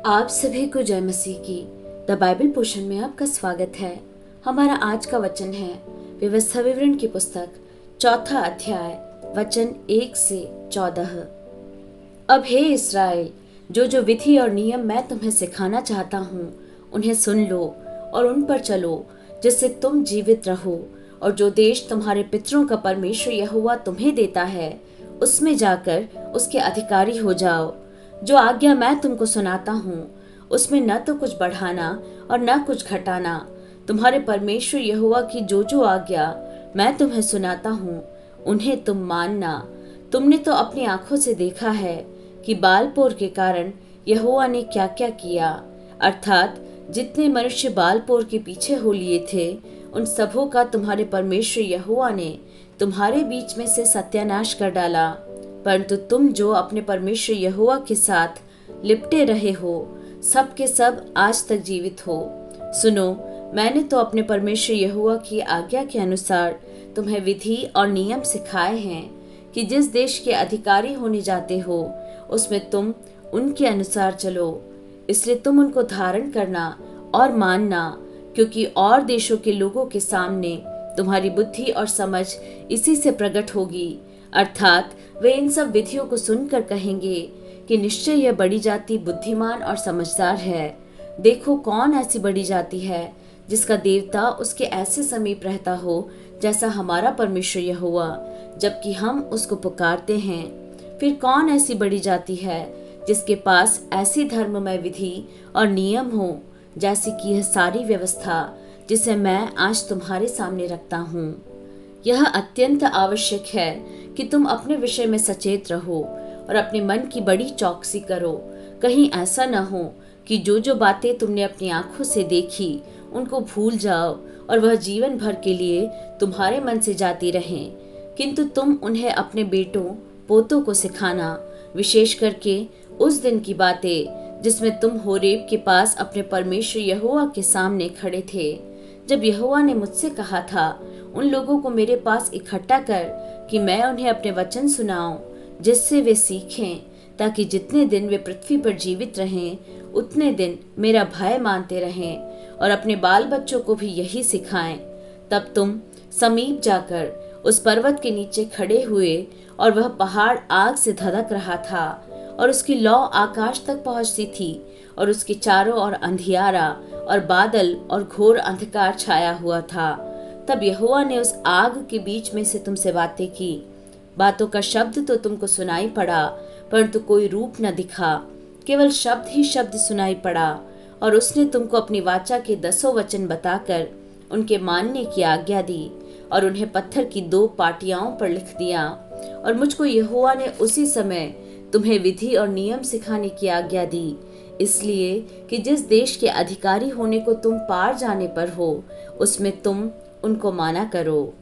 आप सभी को जय मसीह की द बाइबल पोर्शन में आपका स्वागत है। हमारा आज का वचन है व्यवस्था विवरण की पुस्तक 4 अध्याय वचन 1 से 14। अब हे इस्राएल, जो विधि और नियम मैं तुम्हें सिखाना चाहता हूँ उन्हें सुन लो और उन पर चलो, जिससे तुम जीवित रहो। और जो देश तुम्हारे पितरों का परमेश्वर यहोवा तुम्हें देता है, उसमें जाकर उसके अधिकारी हो जाओ। जो आज्ञा मैं तुमको सुनाता हूँ उसमें न तो कुछ बढ़ाना और न कुछ घटाना। तुम्हारे परमेश्वर यहोवा की जो आज्ञा मैं तुम्हें सुनाता हूँ उन्हें तुम मानना। तुमने तो अपनी आंखों से देखा है कि बालपोर के कारण यहोवा ने क्या क्या किया, अर्थात जितने मनुष्य बालपोर के पीछे हो लिए थे उन सबों का तुम्हारे परमेश्वर यहोवा ने तुम्हारे बीच में से सत्यानाश कर डाला। परंतु तुम जो अपने परमेश्वर यहोवा के साथ लिपटे रहे हो, सब के सब आज तक जीवित हो। सुनो, मैंने तो अपने परमेश्वर यहोवा की आज्ञा के अनुसार तुम्हें विधि और नियम सिखाए हैं कि जिस देश के अधिकारी होने जाते हो उसमें तुम उनके अनुसार चलो। इसलिए तुम उनको धारण करना और मानना, क्योंकि और देशों के लोगों के सामने तुम्हारी बुद्धि और समझ इसी से प्रकट होगी। अर्थात वे इन सब विधियों को सुनकर कहेंगे कि निश्चय यह बड़ी जाति बुद्धिमान और समझदार है। देखो, कौन ऐसी बड़ी जाति है जिसका देवता उसके ऐसे समीप रहता हो जैसा हमारा परमेश्वर यहोवा, जबकि हम उसको पुकारते हैं। फिर कौन ऐसी बड़ी जाति है जिसके पास ऐसी धर्ममय विधि और नियम हो जैसी कि यह सारी व्यवस्था जिसे मैं आज तुम्हारे सामने रखता हूँ। यह अत्यंत आवश्यक है कि तुम अपने विषय में सचेत रहो और अपने मन की बड़ी चौकसी करो। कहीं ऐसा न हो कि जो बातें तुमने अपनी आंखों से देखी उनको भूल जाओ और वह जीवन भर के लिए तुम्हारे मन से जाती रहें, किंतु तुम उन्हें अपने बेटों पोतों को सिखाना, विशेष करके उस दिन की बातें जिसमें तुम होरेब के पास अपने परमेश्वर यहोवा के सामने खड़े थे, जब यहोवा ने मुझसे कहा था, उन लोगों को मेरे पास इकट्ठा कर कि मैं उन्हें अपने वचन सुनाऊं, जिससे वे सीखें, ताकि जितने दिन वे पृथ्वी पर जीवित रहें उतने दिन मेरा भय मानते रहें और अपने बाल बच्चों को भी यही सिखाएं। तब तुम समीप जाकर उस पर्वत के नीचे खड़े हुए और वह पहाड़ आग से धधक रहा था और उसकी लौ आकाश तक पहुंचती थी और उसके चारों ओर अंधियारा और बादल और घोर अंधकार छाया हुआ था। तब यहोवा ने उस आग के बीच में से तुमसे बातें की। बातों का शब्द तो तुमको सुनाई पड़ा, परंतु कोई रूप न दिखा, केवल शब्द ही शब्द सुनाई पड़ा। और उसने तुमको अपनी वाचा के 10 वचन बताकर उनके मानने की आज्ञा दी और उन्हें पत्थर की 2 पाटियाओं पर लिख दिया। और मुझको यहोवा ने उसी समय तुम्हें विधि और नियम सिखाने की आज्ञा दी, इसलिए कि जिस देश के अधिकारी होने को तुम पार जाने पर हो उसमें तुम उनको माना करो।